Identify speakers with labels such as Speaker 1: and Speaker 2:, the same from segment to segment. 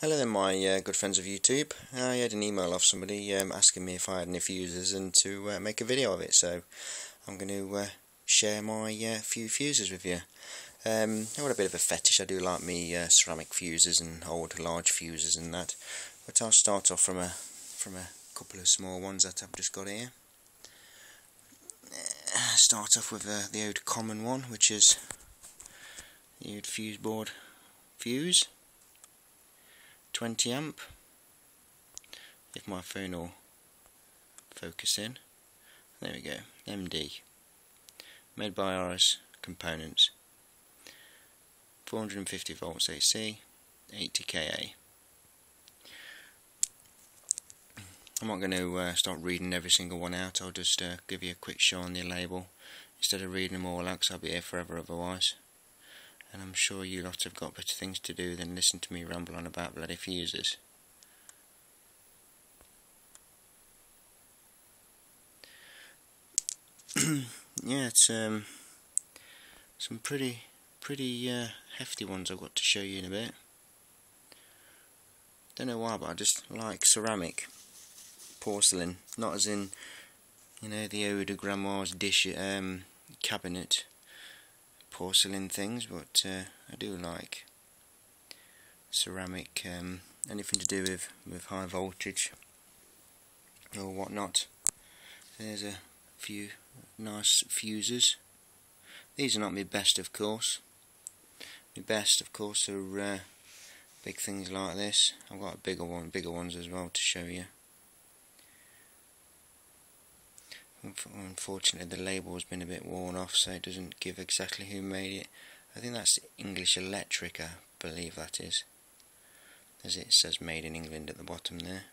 Speaker 1: Hello there, my good friends of YouTube. I had an email off somebody asking me if I had any fuses and to make a video of it, so I'm going to share my few fuses with you. I've got a bit of a fetish. I do like me ceramic fuses and old large fuses and that, but I'll start off from a couple of small ones that I've just got here. Start off with the old common one, which is the old fuse board fuse. 20 amp, if my phone will focus in. There we go, MD, made by RS Components, 450 volts AC, 80 kA. I'm not going to start reading every single one out. I'll just give you a quick show on the label instead of reading them all out, 'cause I'll be here forever otherwise. And I'm sure you lot have got better things to do than listen to me ramble on about bloody fuses. Yeah, it's some pretty hefty ones I've got to show you in a bit. Don't know why, but I just like ceramic, porcelain, not as in, you know, the old grandma's dish cabinet porcelain things, but I do like ceramic, anything to do with high voltage or whatnot. There's a few nice fuses. These are not my best, of course. My best, of course, are big things like this. I've got bigger ones as well to show you. Unfortunately, the label has been a bit worn off, so it doesn't give exactly who made it. I think that's English Electric, I believe that is, as it says made in England at the bottom there.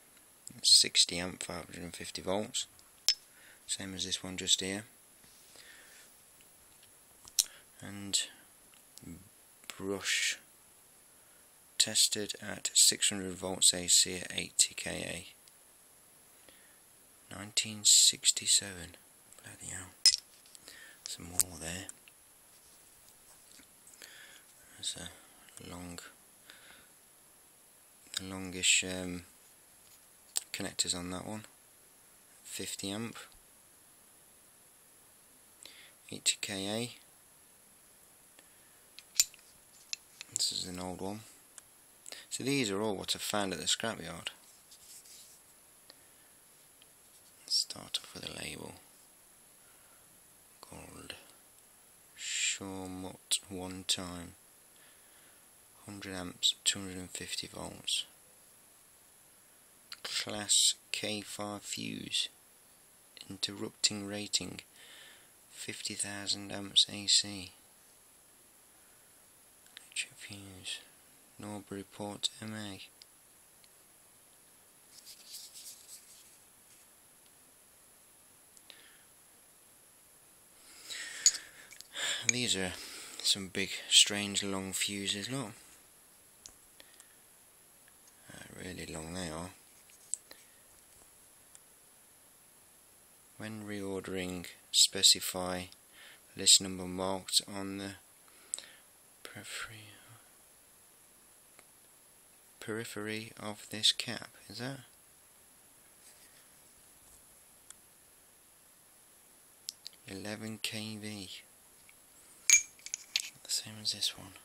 Speaker 1: It's 60 amp, 550 volts, same as this one just here. And brush tested at 600 volts AC at 80 kA. 1967. Bloody hell. Some more there. There's the longish connectors on that one. 50 amp. 80 kA. This is an old one. So these are all what I found at the scrapyard. Start off with a label called Shawmut One Time, 100 amps, 250 volts, Class K5 fuse, interrupting rating 50,000 amps AC, electric fuse, Norbury Port MA. These are some big, strange, long fuses, look. Really long they are. When reordering, specify list number marked on the periphery of this cap. Is that? $11 kV. Same as this one.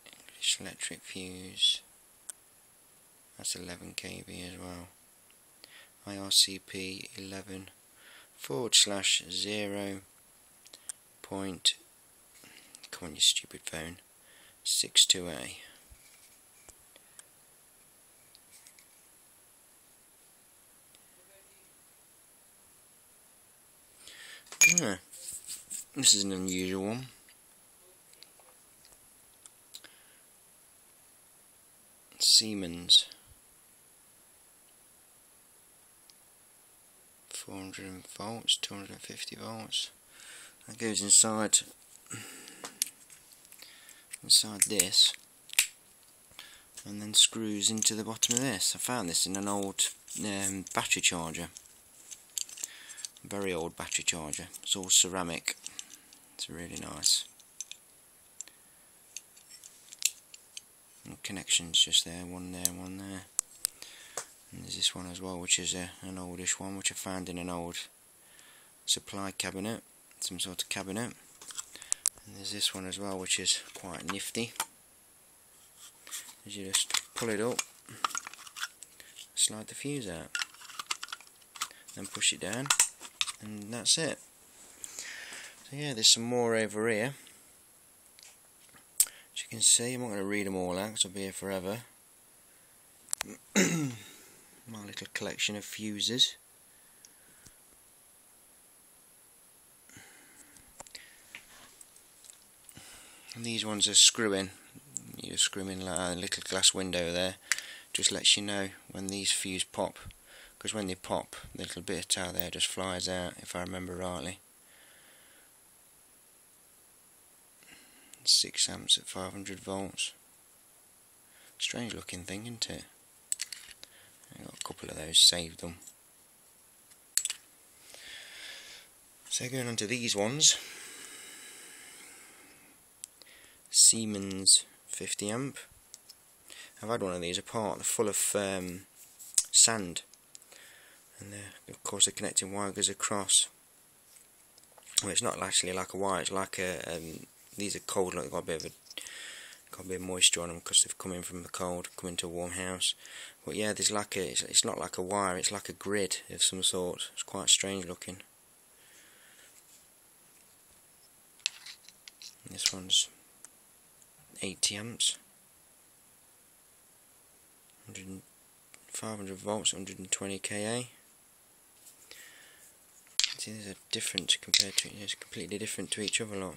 Speaker 1: English Electric fuse. That's 11 kV as well. IRCP 11/0. Come on, you stupid phone. 62A. Yeah. This is an unusual one. Siemens 400 volts, 250 volts. That goes inside this and then screws into the bottom of this. I found this in an old battery charger. Very old battery charger. It's all ceramic. It's really nice. connections just there, one there, one there. And there's this one as well, which is an oldish one, which I found in an old supply cabinet, some sort of cabinet. And there's this one as well, which is quite nifty. As you just pull it up, slide the fuse out, then push it down, and that's it. So yeah, there's some more over here. As you can see, I'm not going to read them all out because I'll be here forever. My little collection of fuses. And these ones are screw-in. You screw in like a little glass window there. Just lets you know when these fuses pop. Because when they pop, the little bit out there just flies out, if I remember rightly. 6 amps at 500 volts. Strange looking thing, isn't it? I've got a couple of those saved them. So going on to these ones. Siemens 50 amp. I've had one of these apart, they're full of sand. And of course the connecting wire goes across. Well, it's not actually like a wire, it's like a... these are cold, like they've got a bit of moisture on them because they've come in from the cold, come into a warm house. But yeah, there's like a, it's not like a wire, it's like a grid of some sort. It's quite strange looking. And this one's 80 amps, 500 volts, 120 kA. See, these are different compared to, it's completely different to each other lot.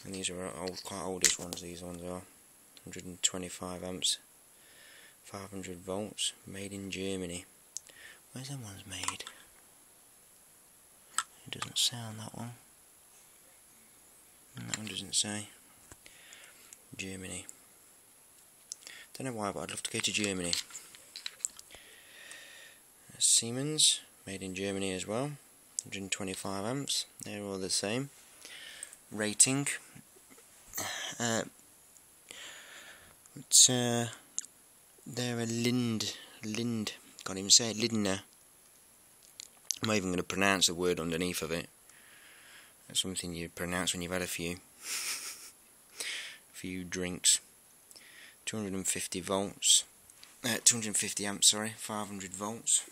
Speaker 1: And these are quite oldish ones, these ones are. 125 amps, 500 volts, made in Germany. Where's them ones made? It doesn't say on that one. And that one doesn't say. Germany. Don't know why, but I'd love to go to Germany. Siemens, made in Germany as well. 125 amps, they're all the same. Rating. They're a Lind, can't even say it, Lindner. I'm not even going to pronounce the word underneath of it. That's something you pronounce when you've had a few drinks. 250 volts, 250 amps, sorry, 500 volts.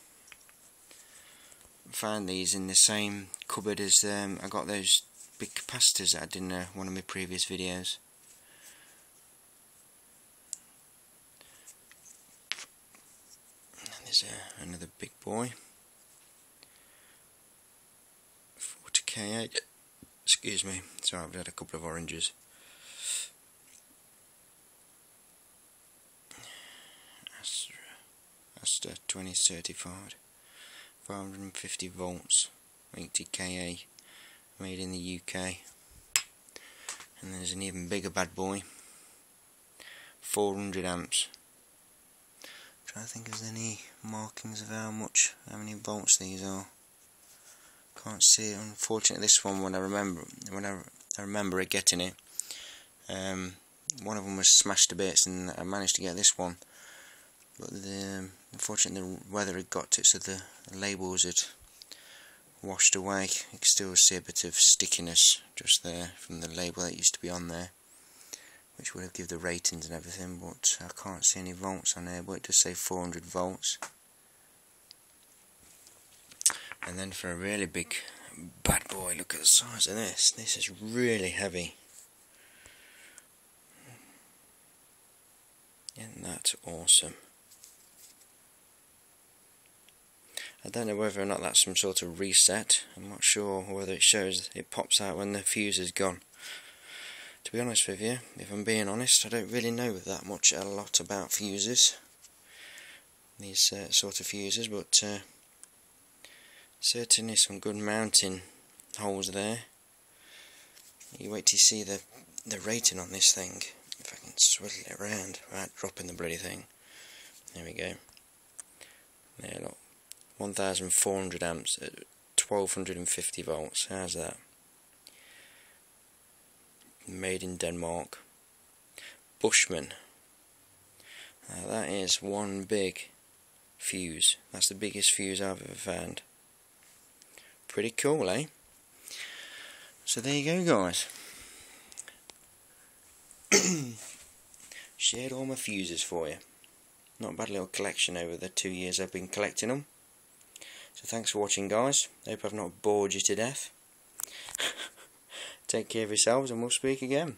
Speaker 1: I found these in the same cupboard as I got those big capacitors that I did in one of my previous videos. And there's another big boy, 40 kA. Excuse me, sorry, I've had a couple of oranges. Astra 20 certified, 550 volts, 80 kA, made in the UK. And there's an even bigger bad boy, 400 amps. I'm trying to think if there's any markings of how many volts these are. Can't see it, unfortunately. This one, when I remember it getting it, one of them was smashed to bits, and I managed to get this one. But unfortunately the weather had got to it, so the labels had washed away. You can still see a bit of stickiness just there from the label that used to be on there, which would have given the ratings and everything, but I can't see any volts on there, but it does say 400 volts. And then for a really big bad boy, look at the size of this. This is really heavy. Isn't that awesome? I don't know whether or not that's some sort of reset. I'm not sure whether it shows, it pops out when the fuse is gone. To be honest with you, if I'm being honest, I don't really know that much, a lot about fuses. These sort of fuses, but certainly some good mounting holes there. You wait till you see the rating on this thing. If I can swivel it around without dropping the bloody thing. There we go. There, look. 1400 amps at 1250 volts. How's that? made in Denmark. Bushman. That is one big fuse. That's the biggest fuse I've ever found. Pretty cool, eh? So there you go, guys. Shared all my fuses for you. Not a bad little collection over the 2 years I've been collecting them. So thanks for watching, guys. Hope I've not bored you to death. Take care of yourselves and we'll speak again.